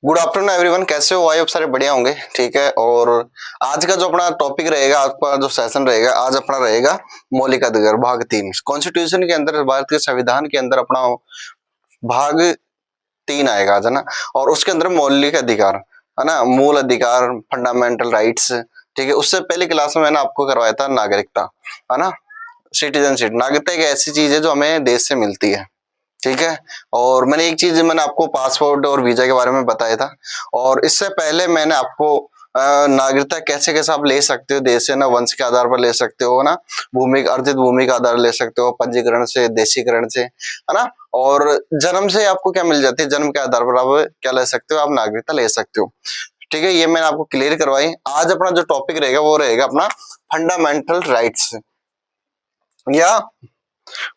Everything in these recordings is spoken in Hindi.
गुड आफ्टरनून एवरीवन, कैसे हो? आई होप सारे बढ़िया होंगे। ठीक है। और आज का जो अपना टॉपिक रहेगा, आपका जो सेशन रहेगा आज अपना रहेगा मौलिक अधिकार भाग 3। कॉन्स्टिट्यूशन के अंदर, भारत के संविधान के अंदर अपना भाग 3 आएगा आज, है ना। और उसके अंदर मौलिक अधिकार, है ना, मूल अधिकार, फंडामेंटल राइट्स। ठीक है। उससे पहले क्लास में मैंने आपको करवाया था नागरिकता, है ना, सिटीजनशिप। नागरिकता एक ऐसी चीज है जो हमें देश से मिलती है। ठीक है। और मैंने एक चीज, मैंने आपको पासपोर्ट और वीजा के बारे में बताया था। और इससे पहले मैंने आपको नागरिकता कैसे कैसे आप ले सकते हो देश से, ना वंश के आधार पर ले सकते हो, ना भूमि अर्जित भूमि का आधार ले सकते हो, पंजीकरण से, देशीकरण से, है ना। और जन्म से आपको क्या मिल जाती है, जन्म के आधार पर आप क्या ले सकते हो, आप नागरिकता ले सकते हो। ठीक है। ये मैंने आपको क्लियर करवाई। आज अपना जो टॉपिक रहेगा वो रहेगा अपना फंडामेंटल राइट्स या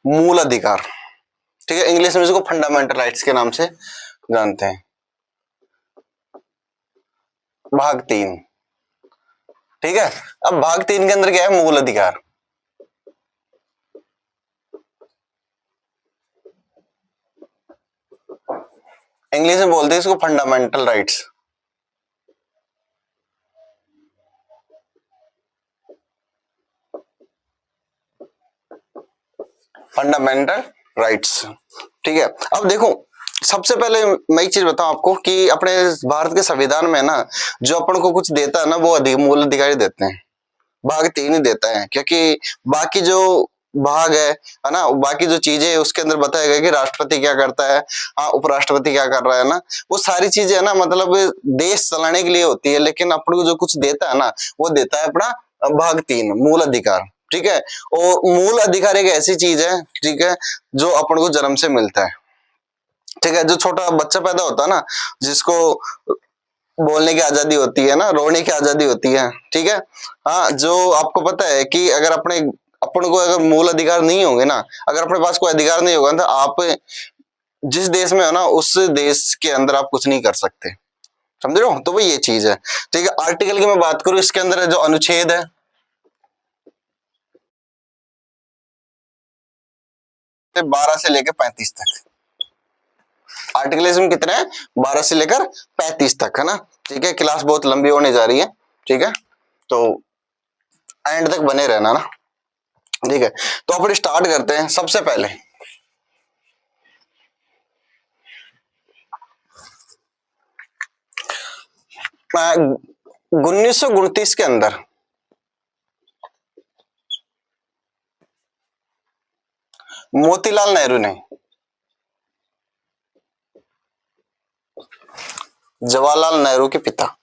मूल अधिकार। ठीक है। इंग्लिश में इसको फंडामेंटल राइट्स के नाम से जानते हैं। भाग 3। ठीक है। अब भाग 3 के अंदर क्या है, मूल अधिकार। इंग्लिश में बोलते हैं इसको फंडामेंटल राइट्स। Fundamental rights. ठीक है। अब देखो, सबसे पहले मैं एक चीज बताऊं आपको कि अपने भारत के संविधान में ना, जो अपन को कुछ देता है ना, वो मूल अधिकारी देते हैं। भाग 3 ही देता है, क्योंकि बाकी जो भाग है ना, बाकी जो चीजें है उसके अंदर बताया गया कि राष्ट्रपति क्या करता है, हाँ, उपराष्ट्रपति क्या कर रहा है ना, वो सारी चीजें है ना, मतलब देश चलाने के लिए होती है। लेकिन अपन को जो कुछ देता है ना, वो देता है अपना भाग 3 मूल अधिकार। ठीक है। और मूल अधिकार एक ऐसी चीज है, ठीक है, जो अपन को जन्म से मिलता है। ठीक है। जो छोटा बच्चा पैदा होता है ना, जिसको बोलने की आजादी होती है ना, रोने की आजादी होती है। ठीक है। हाँ, जो आपको पता है कि अगर अपन को अगर मूल अधिकार नहीं होंगे ना, अगर अपने पास कोई अधिकार नहीं होगा, तो आप जिस देश में हो ना, उस देश के अंदर आप कुछ नहीं कर सकते। समझ रहे हो? तो वो ये चीज है। ठीक है। आर्टिकल की मैं बात करूं, इसके अंदर जो अनुच्छेद है, 12 से लेकर 35 तक। आर्टिकल इसमें कितने हैं? 12 से लेकर 35 तक, है ना। ठीक है। क्लास बहुत लंबी होने जा रही है। ठीक है। तो एंड तक बने रहना ना। ठीक है। तो अपन स्टार्ट करते हैं। सबसे पहले 1929 के अंदर मोतीलाल नेहरू ने जवाहरलाल नेहरू के पिता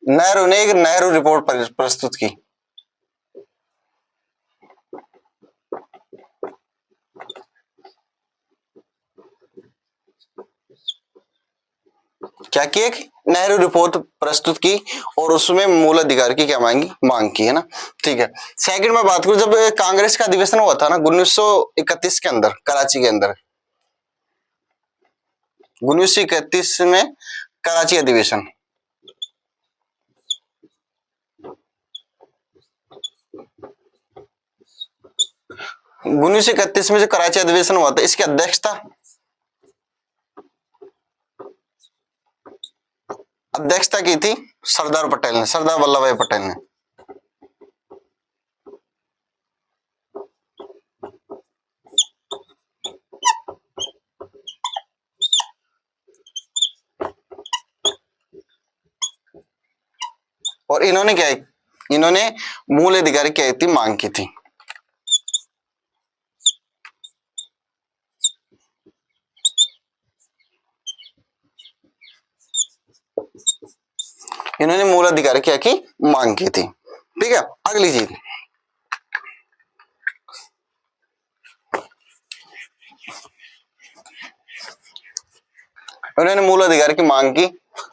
नेहरू ने एक नेहरू रिपोर्ट प्रस्तुत की। क्या किया कि नेहरू रिपोर्ट प्रस्तुत की, और उसमें मूल अधिकार की क्या मांग की, है ना। ठीक है। सेकंड में बात करूं, जब कांग्रेस का अधिवेशन हुआ था ना 1931 के अंदर, कराची के अंदर, 1931 में कराची अधिवेशन। 1931 में जो कराची अधिवेशन हुआ था, इसकी अध्यक्षता की थी सरदार पटेल ने, सरदार वल्लभ भाई पटेल ने। और इन्होंने क्या, इन्होंने मूल अधिकार की थी मांग की थी। इन्होंने मूल अधिकार क्या की मांग की थी। ठीक है। अगली चीज, उन्होंने मूल अधिकार की मांग की।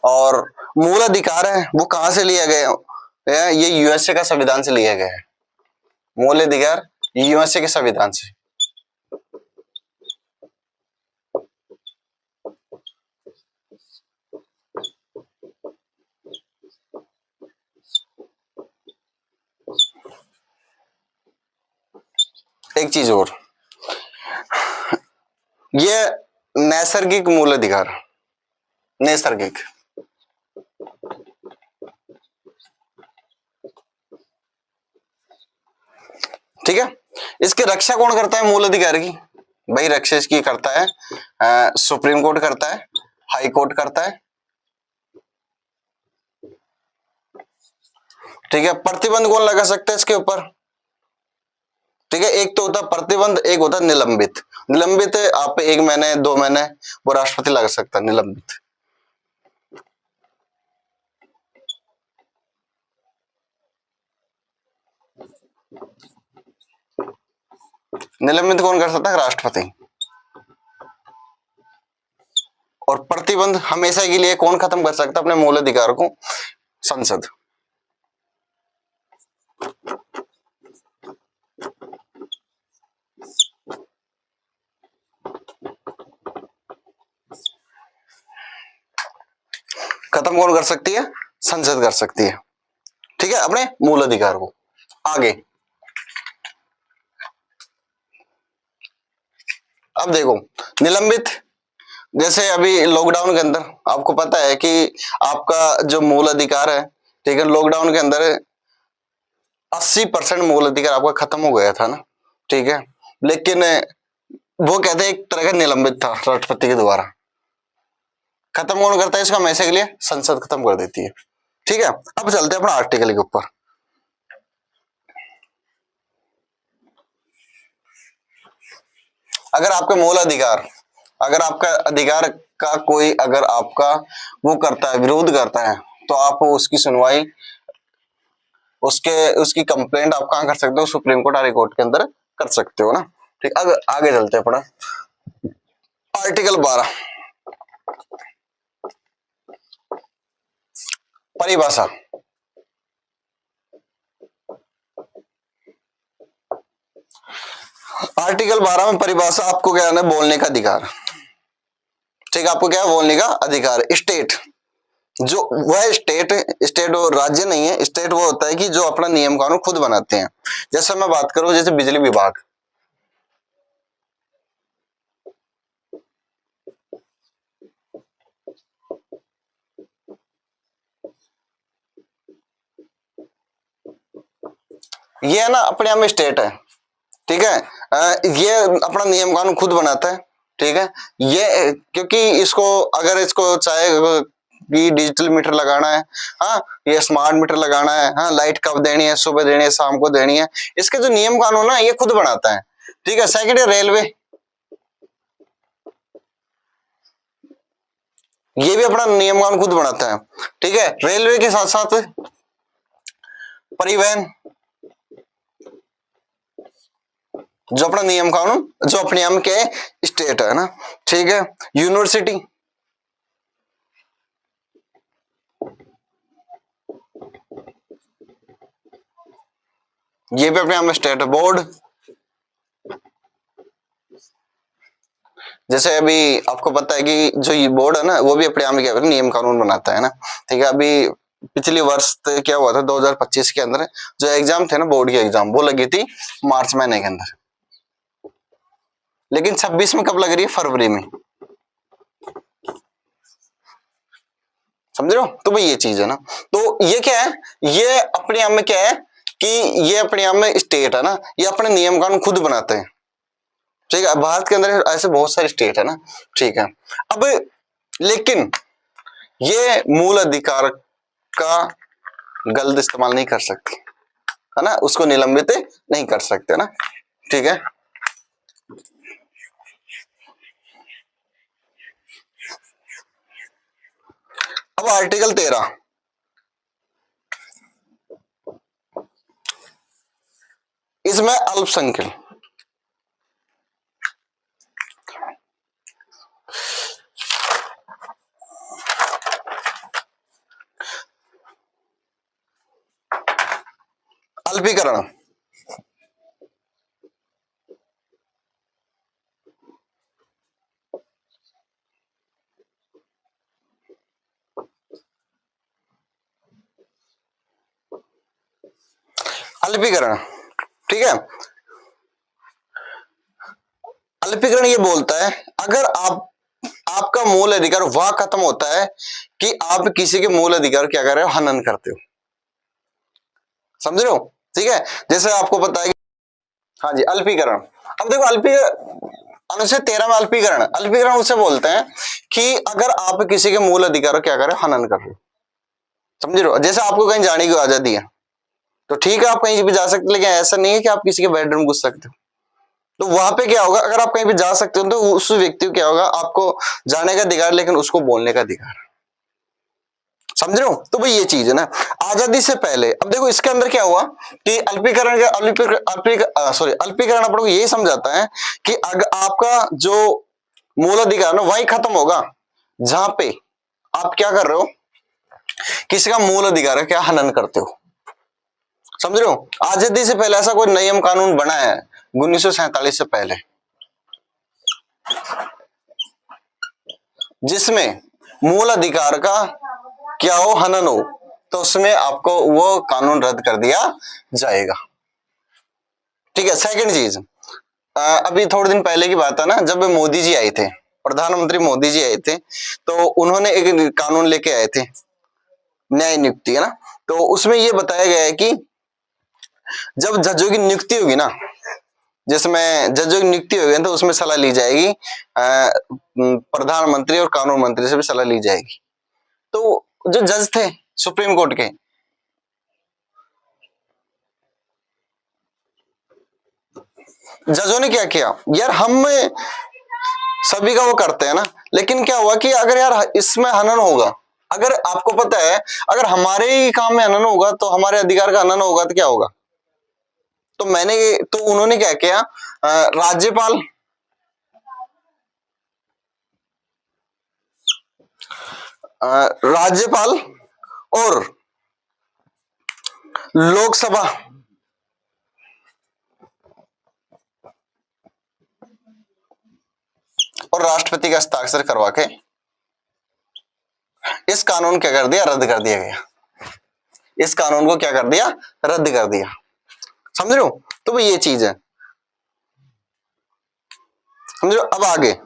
और मूल अधिकार है वो कहां से लिया गया है? ये यूएसए का संविधान से लिया गया है। मूल अधिकार यूएसए के संविधान से। एक चीज और, ये नैसर्गिक मूल अधिकार, नैसर्गिक। ठीक है, इसकी रक्षा कौन करता है मूल अधिकार की? भाई रक्षा इसकी करता है सुप्रीम कोर्ट करता है, हाई कोर्ट करता है। ठीक है, प्रतिबंध कौन लगा सकता है इसके ऊपर? ठीक है, एक तो होता है प्रतिबंध, एक होता है निलंबित। निलंबित आप 1 महीने 2 महीने वो राष्ट्रपति लगा सकता है निलंबित। निलंबित कौन कर सकता है? राष्ट्रपति। और प्रतिबंध हमेशा के लिए कौन खत्म कर सकता है अपने मूल अधिकार को? संसद। खत्म कौन कर सकती है? संसद कर सकती है। ठीक है, अपने मूल अधिकार को। आगे अब देखो निलंबित, जैसे अभी लॉकडाउन के अंदर आपको पता है कि आपका जो मूल अधिकार है, ठीक है, लॉकडाउन के अंदर 80% मूल अधिकार आपका खत्म हो गया था ना। ठीक है, लेकिन वो कहते हैं एक तरह का निलंबित था राष्ट्रपति के द्वारा। खत्म कौन करता है इसका हमेशा के लिए? संसद खत्म कर देती है। ठीक है, अब चलते हैं अपना आर्टिकल के ऊपर। अगर आपके मूल अधिकार, अगर आपका अधिकार का कोई अगर आपका वो करता है, विरोध करता है, तो आप उसकी सुनवाई, उसकी कंप्लेंट आप कहां कर सकते हो? सुप्रीम कोर्ट, हाई कोर्ट के अंदर कर सकते हो ना। ठीक, अगर आगे चलते हैं अपना आर्टिकल 12 परिभाषा। आर्टिकल 12 में परिभाषा आपको क्या है? बोलने का अधिकार। ठीक है, आपको क्या है? बोलने का अधिकार। स्टेट, जो वह स्टेट, स्टेट और राज्य नहीं है, स्टेट वो होता है कि जो अपना नियम कानून खुद बनाते हैं। जैसे मैं बात करूं, जैसे बिजली विभाग, ये है ना अपने आप में स्टेट है। ठीक है, ये अपना नियम कानून खुद बनाता है। ठीक है, ये क्योंकि इसको अगर इसको चाहे कि डिजिटल मीटर लगाना है, हाँ, ये स्मार्ट मीटर लगाना है, हाँ, लाइट कब देनी है, सुबह देनी है, शाम को देनी है, इसके जो नियम कानून है ये खुद बनाता है। ठीक है, सेकंड है रेलवे, ये भी अपना नियम कानून खुद बनाता है। ठीक है, रेलवे के साथ साथ परिवहन, जो अपना नियम कानून जो अपने हम के स्टेट है ना। ठीक है, यूनिवर्सिटी, ये भी अपने आप में स्टेट है। बोर्ड, जैसे अभी आपको पता है कि जो ये बोर्ड है ना वो भी अपने आप में क्या है? नियम कानून बनाता है ना। ठीक है, अभी पिछली वर्ष क्या हुआ था 2025 के अंदर जो एग्जाम थे ना, बोर्ड की एग्जाम, वो लगी थी मार्च महीने के अंदर, लेकिन 26 में कब लग रही है? फरवरी में। समझ रहे हो? तो भाई ये चीज है ना। तो ये क्या है? ये अपने आप में क्या है कि ये अपने आप में स्टेट है ना, ये अपने नियम कानून खुद बनाते हैं। ठीक है, भारत के अंदर ऐसे बहुत सारे स्टेट है ना। ठीक है, अब लेकिन ये मूल अधिकार का गलत इस्तेमाल नहीं कर सकते है ना, उसको निलंबित नहीं कर सकते ना। ठीक है, अब आर्टिकल 13, इसमें अल्पसंख्यक, अल्पीकरण, अल्पीकरण। ठीक है, अल्पीकरण ये बोलता है अगर आप आपका मूल अधिकार वह खत्म होता है कि आप किसी के मूल अधिकार क्या कर रहे हो, हनन करते हो। समझ रहे हो? ठीक है, जैसे आपको पता है कि हाँ जी, अल्पीकरण। अब देखो अनुच्छेद 13 में अल्पीकरण, अल्पीकरण उसे बोलते हैं कि अगर आप किसी के मूल अधिकार क्या कर रहे हो, हनन कर रहे हो। समझ रहे हो? जैसे आपको कहीं जाने की आजादी है तो ठीक है, आप कहीं भी जा सकते हो, लेकिन ऐसा नहीं है कि आप किसी के बेडरूम घुस सकते हो। तो वहां पे क्या होगा, अगर आप कहीं भी जा सकते हो तो उस व्यक्ति को क्या होगा, आपको जाने का अधिकार, लेकिन उसको बोलने का अधिकार। समझ रहे हो? तो भाई ये चीज है ना, आजादी से पहले। अब देखो इसके अंदर क्या हुआ कि अल्पीकरण अल्पीकरण अपन को यही समझाता है कि अगर आपका जो मूल अधिकार ना वही खत्म होगा जहां पे आप क्या कर रहे हो, किसी का मूल अधिकार है क्या हनन करते हो। समझ रहे हो? आजादी से पहले ऐसा कोई नियम कानून बना है 1947 से पहले जिसमें मूल अधिकार का क्या हो, हनन हो, तो उसमें आपको वो कानून रद्द कर दिया जाएगा। ठीक है। सेकंड चीज, अभी थोड़े दिन पहले की बात है ना, जब मोदी जी आए थे, प्रधानमंत्री मोदी जी आए थे, तो उन्होंने एक कानून लेके आए थे, न्याय नियुक्ति, है ना। तो उसमें यह बताया गया है कि जब जजों की नियुक्ति होगी ना, जिसमें जजों की नियुक्ति होगी तो उसमें सलाह ली जाएगी प्रधानमंत्री और कानून मंत्री से भी सलाह ली जाएगी। तो जो जज थे सुप्रीम कोर्ट के, जजों ने क्या किया यार, हम सभी का वो करते हैं ना, लेकिन क्या हुआ कि अगर यार इसमें हनन होगा, अगर आपको पता है अगर हमारे ही काम में हनन होगा तो हमारे अधिकार का हनन होगा तो क्या होगा। तो उन्होंने क्या किया, राज्यपाल राज्यपाल और लोकसभा और राष्ट्रपति का हस्ताक्षर करवा के इस कानून क्या कर दिया, रद्द कर दिया गया। इस कानून को क्या कर दिया, रद्द कर दिया। समझ रहे हो? तो भाई ये चीज है, समझ रहे हो? अब आगे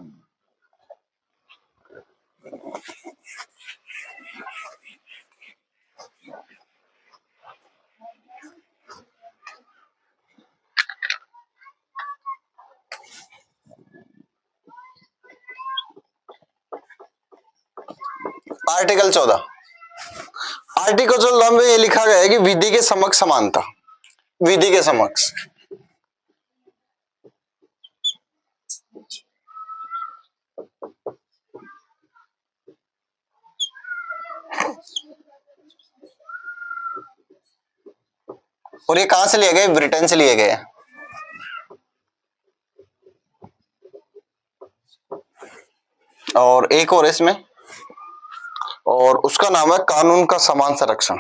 आर्टिकल 14, आर्टिकल 14 में ये लिखा गया है कि विधि के समक्ष समानता, विधि के समक्ष। और ये कहां से लिए गए, ब्रिटेन से लिए गए। और एक और इसमें, और उसका नाम है कानून का समान संरक्षण।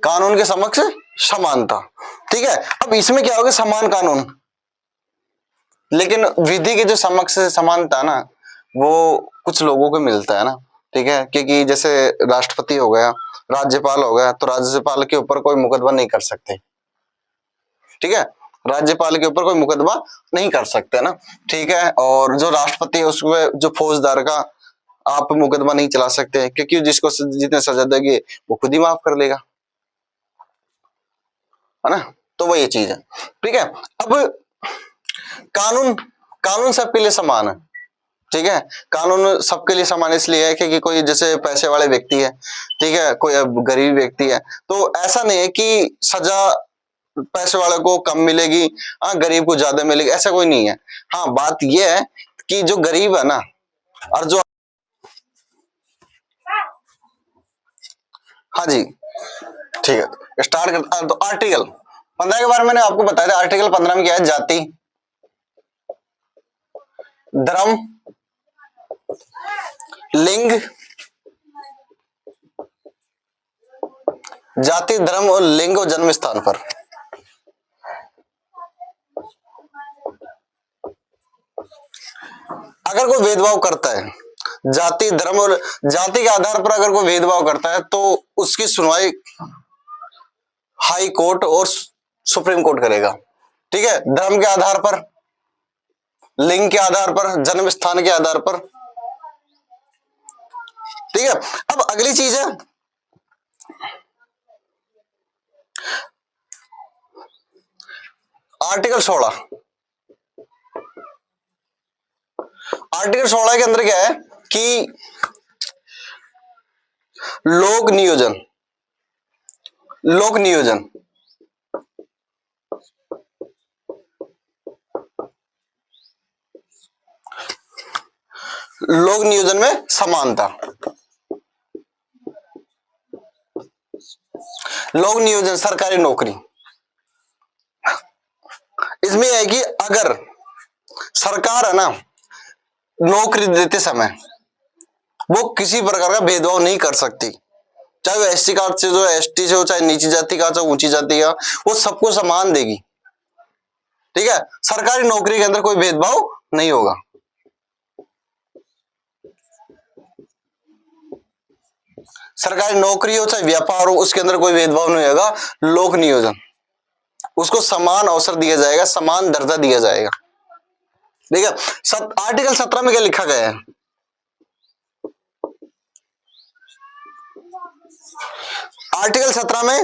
कानून के समक्ष समानता। ठीक है। अब इसमें क्या होगा, समान कानून, लेकिन विधि के जो समक्ष समानता ना वो कुछ लोगों को मिलता है ना। ठीक है, क्योंकि जैसे राष्ट्रपति हो गया, राज्यपाल हो गया, तो राज्यपाल के ऊपर कोई मुकदमा नहीं कर सकते। ठीक है, राज्यपाल के ऊपर कोई मुकदमा नहीं कर सकते ना। ठीक है, और जो राष्ट्रपति है उसमें जो फौजदार का आप मुकदमा नहीं चला सकते, क्योंकि जिसको जितने सजा देगी वो खुद ही माफ कर लेगा, है ना। तो वो ये चीज है। ठीक है। अब कानून, कानून सबके लिए समान है। ठीक है, कानून सबके लिए समान इसलिए है क्योंकि कोई जैसे पैसे वाले व्यक्ति है, ठीक है, कोई अब गरीब व्यक्ति है, तो ऐसा नहीं है कि सजा पैसे वाले को कम मिलेगी, हाँ गरीब को ज्यादा मिलेगी, ऐसा कोई नहीं है। हाँ बात यह है कि जो गरीब है ना, और जो, हाँ जी ठीक है स्टार्ट करता। तो आर्टिकल 15 के बारे में मैंने आपको बताया था। आर्टिकल 15 में क्या है, जाति, धर्म, लिंग, जाति धर्म और लिंग और जन्म स्थान पर अगर कोई भेदभाव करता है, जाति धर्म और जाति के आधार पर अगर कोई भेदभाव करता है तो उसकी सुनवाई हाई कोर्ट और सुप्रीम कोर्ट करेगा। ठीक है, धर्म के आधार पर, लिंग के आधार पर, जन्म स्थान के आधार पर। ठीक है, अब अगली चीज है आर्टिकल 16। आर्टिकल 16 के अंदर क्या है कि लोक नियोजन, लोक नियोजन, लोक नियोजन में समानता। लोक नियोजन सरकारी नौकरी, इसमें है कि अगर सरकार है ना नौकरी देते समय वो किसी प्रकार का भेदभाव नहीं कर सकती, चाहे वो एसटी कार्ड से जो एसटी से हो, चाहे नीची जाति का, चाहे ऊंची जाति का, वो सबको समान देगी। ठीक है, सरकारी नौकरी के अंदर कोई भेदभाव नहीं होगा। सरकारी नौकरी हो चाहे व्यापार हो, उसके अंदर कोई भेदभाव नहीं होगा। लोक नियोजन, उसको समान अवसर दिया जाएगा, समान दर्जा दिया जाएगा। ठीक है, आर्टिकल 17 में क्या लिखा गया है? आर्टिकल 17 में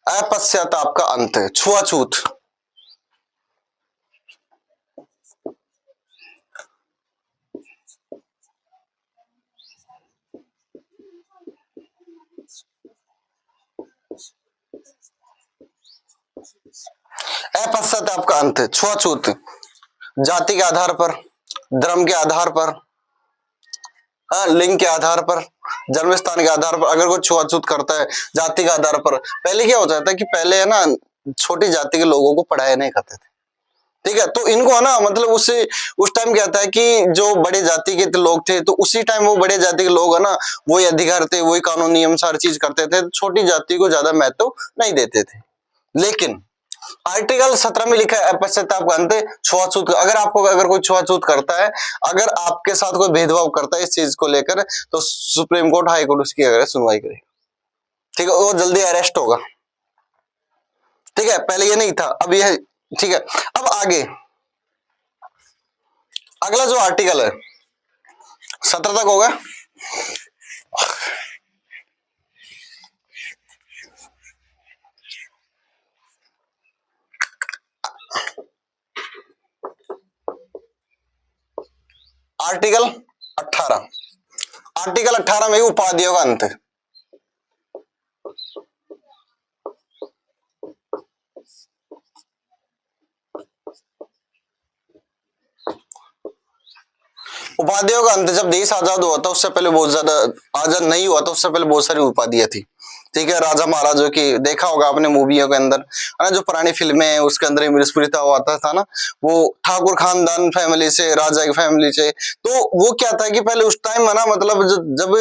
अपश्चाताप का अंत है, छुआछूत। अपश्चाताप का अंत, छुआछूत, जाति के आधार पर, धर्म के आधार पर, लिंग के आधार पर, जन्म स्थान के आधार पर अगर कोई छुआछूत करता है, जाति के आधार पर। पहले क्या होता था कि पहले है ना छोटी जाति के लोगों को पढ़ाया नहीं करते थे। ठीक है, तो इनको है ना मतलब उस टाइम क्या था कि जो बड़े जाति के लोग थे तो उसी टाइम वो बड़े जाति के लोग है ना वही अधिकार थे, वही कानून नियम सारी चीज करते थे, छोटी जाति को ज्यादा महत्व नहीं देते थे। लेकिन आर्टिकल 17 में लिखा है अपश्चाताप का अंत, छुआछूत। अगर कोई छुआछूत करता है, अगर आपके साथ कोई भेदभाव करता है इस चीज को लेकर, तो सुप्रीम कोर्ट, हाई कोर्ट उसकी अगर सुनवाई करेगा। ठीक है, वो जल्दी अरेस्ट होगा। ठीक है, पहले ये नहीं था, अब ये है। ठीक है, अब आगे अगला जो आर्टिकल है 17 तक होगा। आर्टिकल 18, आर्टिकल 18 में उपाधियों का अंत। उपाधियों का अंत, जब देश आजाद हुआ था उससे पहले बहुत ज्यादा, आजाद नहीं हुआ था उससे पहले बहुत सारी उपाधियां थी। ठीक है, राजा महाराजों की देखा होगा आपने मूवियों के अंदर, है ना, जो पुरानी फिल्में हैं उसके अंदर मिर्चपुरीता आता था ना, वो ठाकुर खानदान फैमिली से, राजा की फैमिली से। तो वो क्या था कि पहले उस टाइम है ना मतलब जब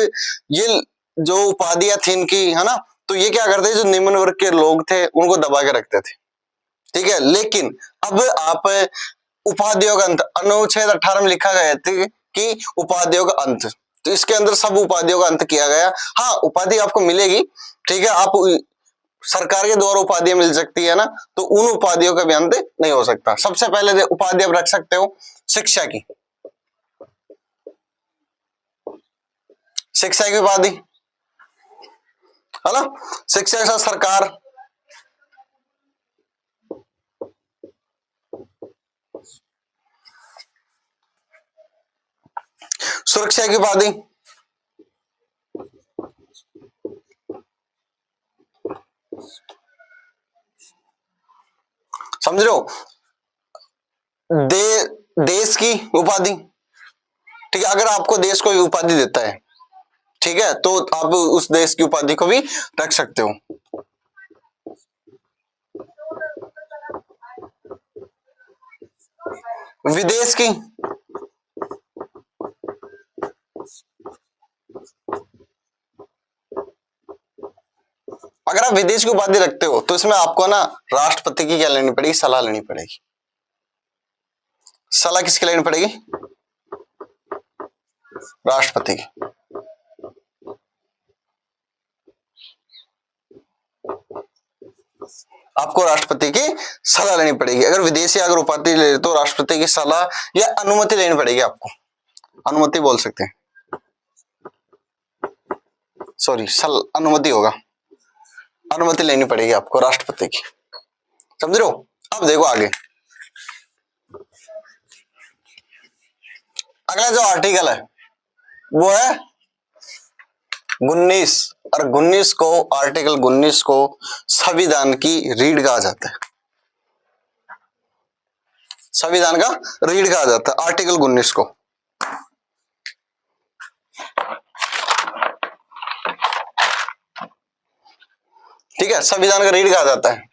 ये जो उपाधियां थी इनकी, है ना, तो ये क्या करते, जो निम्न वर्ग के लोग थे उनको दबा के रखते थे। ठीक है, लेकिन अब आप उपाधियों का अंत, अनुच्छेद 18 में लिखा गया था कि उपाधियों का अंत, तो इसके अंदर सब उपाधियों का अंत किया गया। हाँ, उपाधि आपको मिलेगी, ठीक है, आप सरकार के द्वारा उपाधियां मिल सकती है ना, तो उन उपाधियों का भी अंत नहीं हो सकता। सबसे पहले उपाधि आप रख सकते हो शिक्षा की, शिक्षा की उपाधि, है ना, शिक्षा के साथ सरकार, सुरक्षा की उपाधि, समझ रहे हो, देश की उपाधि। ठीक है, अगर आपको देश कोई उपाधि देता है, ठीक है, तो आप उस देश की उपाधि को भी रख सकते हो। विदेश की, अगर आप विदेश की उपाधि रखते हो तो इसमें आपको ना राष्ट्रपति की क्या लेनी पड़ेगी, सलाह लेनी पड़ेगी। सलाह किसकी लेनी पड़ेगी? राष्ट्रपति की। आपको राष्ट्रपति की सलाह लेनी पड़ेगी। अगर विदेशी अगर उपाधि ले तो राष्ट्रपति की सलाह या अनुमति लेनी पड़ेगी आपको। अनुमति बोल सकते हैं, सॉरी अनुमति होगा, अनुमति लेनी पड़ेगी आपको राष्ट्रपति की। समझ रहे हो? अब देखो आगे, अगला जो आर्टिकल है वो है 19, और 19 को, आर्टिकल 19 को संविधान की रीढ़ कहा जाता है। संविधान का रीढ़ कहा जाता है आर्टिकल 19 को। ठीक है, संविधान का रीढ़ कहा जाता है।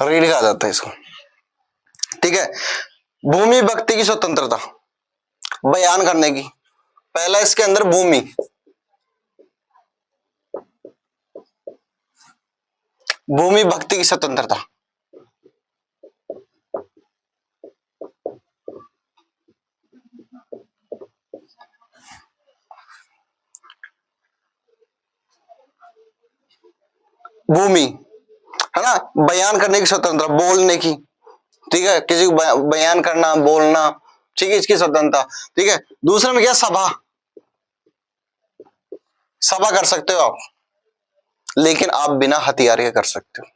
रीढ़ कहा जाता है इसको। ठीक है, भूमि व्यक्ति की स्वतंत्रता बयान करने की। पहला इसके अंदर भूमि, भूमि व्यक्ति की स्वतंत्रता। भूमि है ना, बयान करने की स्वतंत्रता, बोलने की। ठीक है, किसी को बयान करना, बोलना, ठीक है, इसकी स्वतंत्रता। ठीक है, दूसरे में क्या, सभा, सभा कर सकते हो आप, लेकिन आप बिना हथियार के कर सकते हो।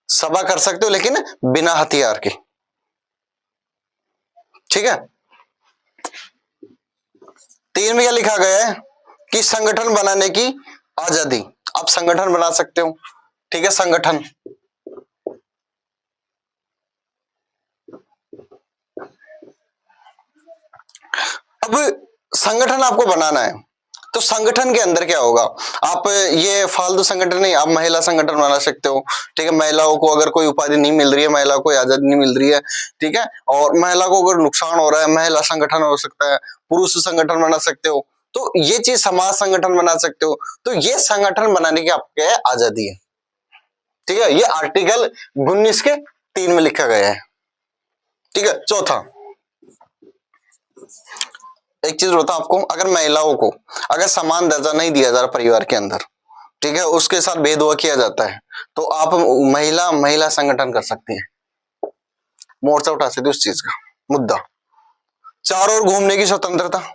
सभा कर सकते हो लेकिन बिना हथियार के। ठीक है, 3 में क्या लिखा गया है कि संगठन बनाने की आजादी, आप संगठन बना सकते हो। ठीक है, संगठन, अब संगठन आपको बनाना है तो संगठन के अंदर क्या होगा, आप ये फालतू संगठन नहीं, आप महिला संगठन बना सकते हो। ठीक है, महिलाओं को अगर कोई उपाधि नहीं मिल रही है, महिलाओं को आजादी नहीं मिल रही है, ठीक है, और महिला को अगर नुकसान हो रहा है, महिला संगठन हो सकता है, पुरुष संगठन बना सकते हो। तो ये चीज, समाज संगठन बना सकते हो। तो ये संगठन बनाने की आपके आजादी है। ठीक है, ये आर्टिकल 19 के 3 में लिखा गया है। ठीक है, चौथा, एक चीज बताऊं आपको, अगर महिलाओं को अगर समान दर्जा नहीं दिया जा रहा परिवार के अंदर, ठीक है, उसके साथ भेदभाव किया जाता है, तो आप महिला संगठन कर सकती हैं, मोर्चा उठा सकती है उस चीज का मुद्दा। चारों ओर घूमने की स्वतंत्रता,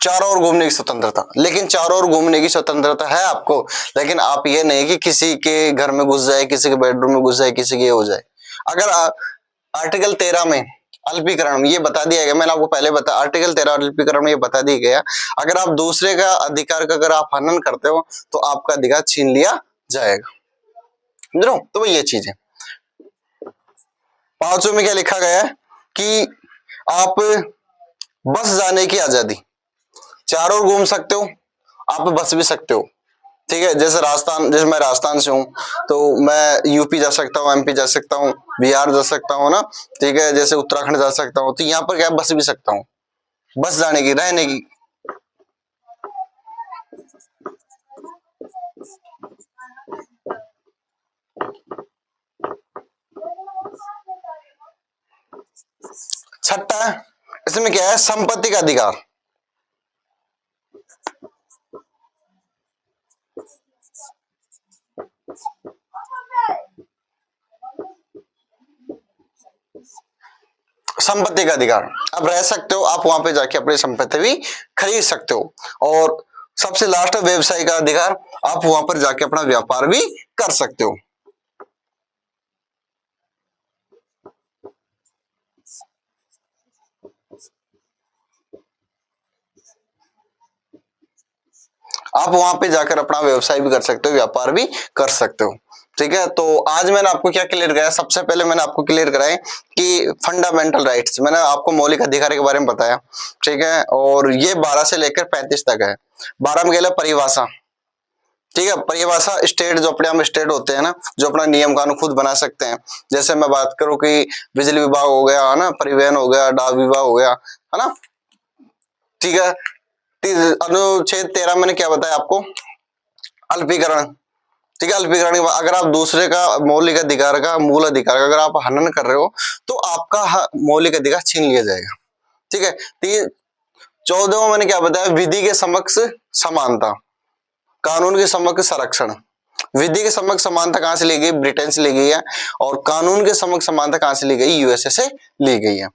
चारों ओर घूमने की स्वतंत्रता, लेकिन चारों ओर घूमने की स्वतंत्रता है आपको, लेकिन आप ये नहीं कि किसी के घर में घुस जाए, किसी के बेडरूम में घुस जाए, किसी के हो जाए। अगर आर्टिकल 13 में अल्पीकरण ये बता दिया गया, मैंने आपको पहले बता, आर्टिकल 13 अल्पीकरण में ये बता दिया गया, अगर आप दूसरे का अधिकार का अगर आप हनन करते हो तो आपका अधिकार छीन लिया जाएगा। समझ रहे हो? तो ये चीज है। 5 में क्या लिखा गया है कि आप बस जाने की आजादी, चारों ओर घूम सकते हो, आप बस भी सकते हो। ठीक है, जैसे राजस्थान, जैसे मैं राजस्थान से हूँ तो मैं यूपी जा सकता हूँ, एमपी जा सकता हूँ, बिहार जा सकता हूँ ना। ठीक है, जैसे उत्तराखंड जा सकता हूँ, तो यहाँ पर क्या बस भी सकता हूँ, बस जाने की, रहने की। छठा, इसमें क्या है, संपत्ति का अधिकार। संपत्ति का अधिकार, आप रह सकते हो, आप वहां पे जाके अपनी संपत्ति भी खरीद सकते हो। और सबसे लास्ट है व्यवसाय का अधिकार, आप वहां पर जाके अपना व्यापार भी कर सकते हो। आप वहां पे जाकर अपना व्यवसाय भी कर सकते हो, व्यापार भी कर सकते हो। ठीक है। तो आज मैंने आपको क्या क्लियर कराया, सबसे पहले मैंने आपको क्लियर कराया कि फंडामेंटल राइट्स, मैंने आपको मौलिक अधिकार के बारे में बताया, ठीक है। और ये 12 से लेकर 35 तक है। 12 में गया परिभाषा, ठीक है। परिभाषा स्टेट, जो अपने हम स्टेट होते हैं ना, जो अपना नियम कानून खुद बना सकते हैं। जैसे मैं बात करूं कि बिजली विभाग हो गया है ना, परिवहन हो गया, डाक विभाग हो गया, है ना, ठीक है। अनुच्छेद 13 मैंने क्या बताया आपको, अल्पीकरण, ठीक है। अल्पीकरण के बाद अगर आप दूसरे का मौलिक अधिकार का, मूल अधिकार का अगर आप हनन कर रहे हो तो आपका मौलिक अधिकार छीन लिया जाएगा, ठीक है। 14वां मैंने क्या बताया, विधि के समक्ष समानता, कानून के समक्ष संरक्षण। विधि के समक्ष समानता कहां से ली गई, ब्रिटेन से ली गई है, और कानून के समक्ष समानता कहां से ली गई, यूएसए से ली गई है,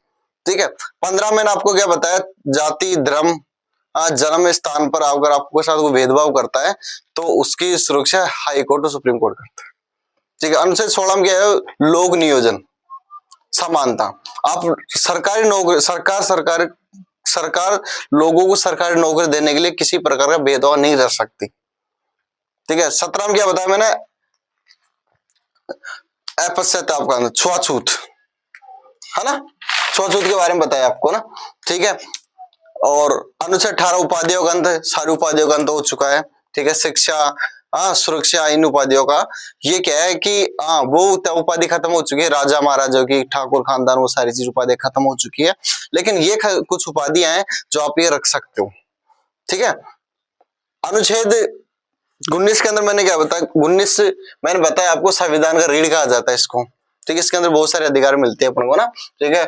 ठीक है। 15 मैंने आपको क्या बताया, जाति, धर्म, जन्म स्थान पर अगर आपके साथ कोई भेदभाव करता है तो उसकी सुरक्षा हाई कोर्ट और सुप्रीम कोर्ट करता है, ठीक है। अनुच्छेद 16 में क्या है, लोक नियोजन समानता। आप सरकारी नौकरी, सरकार लोगों को सरकारी नौकरी देने के लिए किसी प्रकार का भेदभाव नहीं रख सकती, ठीक है। 17 में क्या बताया मैंने, अपश्यताप का छुआछूत, है ना, छुआछूत के बारे में बताया आपको ना, ठीक है। और अनुच्छेद 18 उपाधियों का अंत, सारी उपाधियों का अंत हो चुका है, ठीक है। शिक्षा, सुरक्षा, इन उपाधियों का ये क्या है कि वो उपाधि खत्म हो चुकी है, राजा महाराजा की, ठाकुर खानदान, वो सारी चीज उपाधि खत्म हो चुकी है। लेकिन ये कुछ उपाधियां हैं जो आप ये रख सकते हो, ठीक है। अनुच्छेद 19 के अंदर मैंने क्या बताया, 19 मैंने बताया आपको संविधान का रीढ़ कहा जाता है इसको, ठीक है। इसके अंदर बहुत सारे अधिकार मिलते हैं अपन को ना, ठीक है।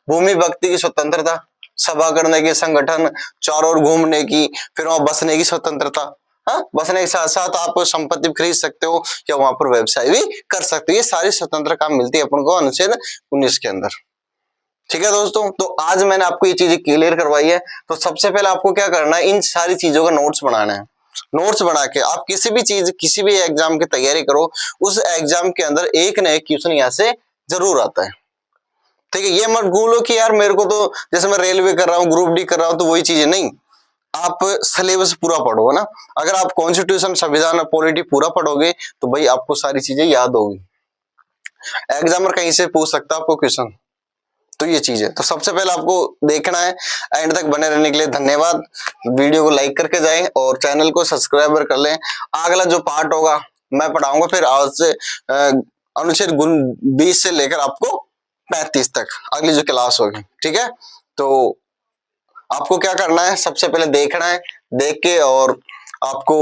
भूमि भक्ति की स्वतंत्रता, सभा करने की, संगठन, चारों ओर घूमने की, फिर वहां बसने की स्वतंत्रता, हाँ, बसने के साथ साथ आप संपत्ति खरीद सकते हो या वहां पर व्यवसाय भी कर सकते हो। ये सारी स्वतंत्रता मिलती है अपन को अनुच्छेद 19 के अंदर, ठीक है दोस्तों। तो आज मैंने आपको ये चीजें क्लियर करवाई है। तो सबसे पहले आपको क्या करना है, इन सारी चीजों का नोट्स बनाना है। नोट्स बना के आप किसी भी चीज, किसी भी एग्जाम की तैयारी करो, उस एग्जाम के अंदर एक न एक क्वेश्चन यहाँ से जरूर आता है, ठीक है। ये मत भूलो कि यार मेरे को तो, जैसे मैं रेलवे कर रहा हूँ, ग्रुप डी कर रहा हूँ, तो वही चीजें नहीं। आप सिलेबस पूरा पढ़ो ना, अगर आप कॉन्स्टिट्यूशन, संविधान और पॉलिटी पूरा पढ़ोगे तो भाई आपको सारी चीजें याद होगी। एग्जामर कहीं से पूछ सकता है आपको क्वेश्चन, तो ये चीज है। तो सबसे पहले आपको देखना है, एंड तक बने रहने के लिए धन्यवाद। वीडियो को लाइक करके जाएं और चैनल को सब्सक्राइब कर लें। अगला जो पार्ट होगा मैं पढ़ाऊंगा फिर आज से अनुच्छेद 20 से लेकर आपको 35 तक अगली जो क्लास होगी, ठीक है। तो आपको क्या करना है, सबसे पहले देखना है, देख के और आपको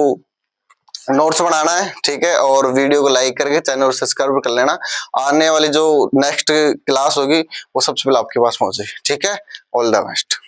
नोट्स बनाना है, ठीक है। और वीडियो को लाइक करके चैनल को सब्सक्राइब कर लेना। आने वाली जो नेक्स्ट क्लास होगी वो सबसे पहले आपके पास पहुंचेगी, ठीक है। All the best.